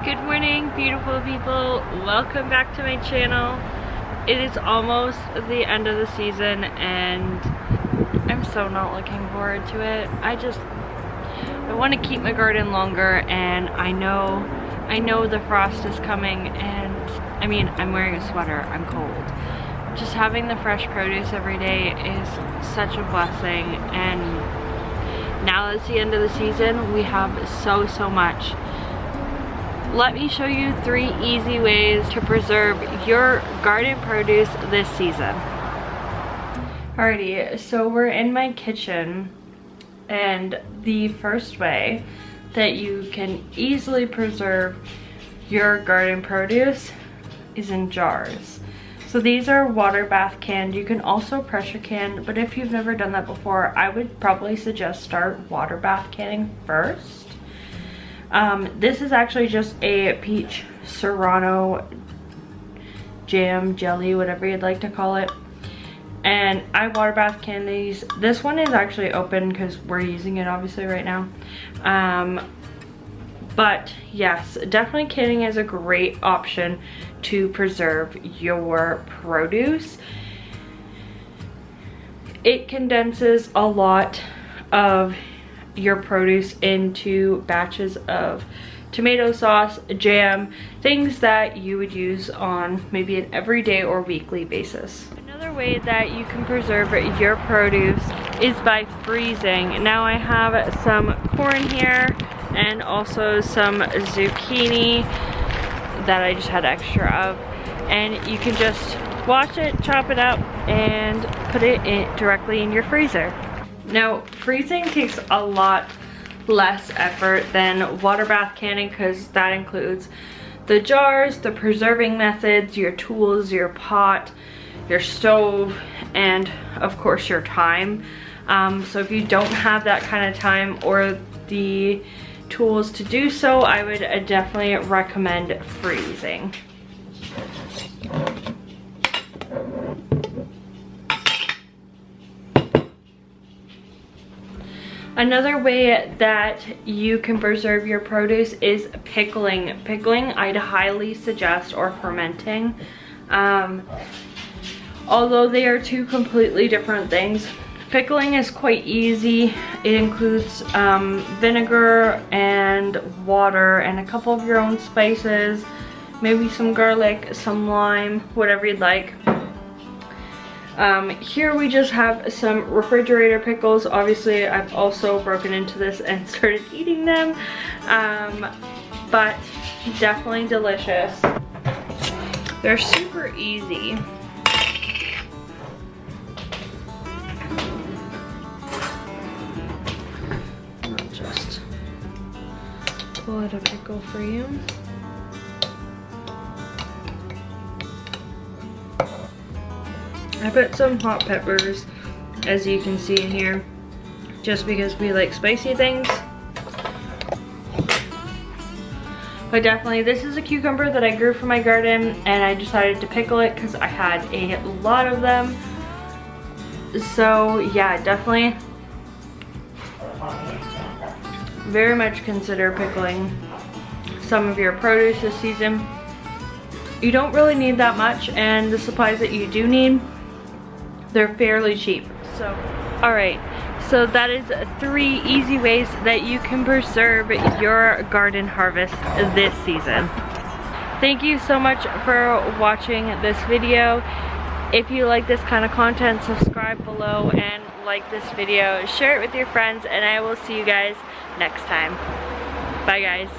Good morning, beautiful people. Welcome back to my channel. It is almost the end of the season and I'm so not looking forward to it. I want to keep my garden longer, and I know the frost is coming, and I mean, I'm wearing a sweater, I'm cold. Just having the fresh produce every day is such a blessing, and now that it's the end of the season, we have so much. Let me show you 3 easy ways to preserve your garden produce this season. Alrighty, so we're in my kitchen, and the first way that you can easily preserve your garden produce is in jars. So these are water bath canned. You can also pressure can, but if you've never done that before, I would probably suggest start water bath canning first. This is actually just a peach serrano jam, jelly, whatever you'd like to call it. And I water bath can these. This one is actually open because we're using it obviously right now. But yes, definitely canning is a great option to preserve your produce. It condenses a lot of your produce into batches of tomato sauce, jam, things that you would use on maybe an everyday or weekly basis. Another way that you can preserve your produce is by freezing. Now I have some corn here and also some zucchini that I just had extra of, and you can just wash it, chop it up, and put it directly in your freezer. Now, freezing takes a lot less effort than water bath canning because that includes the jars, the preserving methods, your tools, your pot, your stove, and of course your time. So if you don't have that kind of time or the tools to do so, I would definitely recommend freezing. Another way that you can preserve your produce is pickling. Pickling, I'd highly suggest, or fermenting. Although they are 2 completely different things. Pickling is quite easy. It includes vinegar and water and a couple of your own spices, maybe some garlic, some lime, whatever you'd like. Here we just have some refrigerator pickles. Obviously, I've also broken into this and started eating them, but definitely delicious. They're super easy. I'll just pull out a pickle for you. I put some hot peppers, as you can see in here, just because we like spicy things. But definitely, this is a cucumber that I grew from my garden, and I decided to pickle it because I had a lot of them. So yeah, definitely very much consider pickling some of your produce this season. You don't really need that much, and the supplies that you do need, they're fairly cheap. So, alright, so that is 3 easy ways that you can preserve your garden harvest this season. Thank you so much for watching this video. If you like this kind of content, subscribe below and like this video. Share it with your friends, and I will see you guys next time. Bye guys.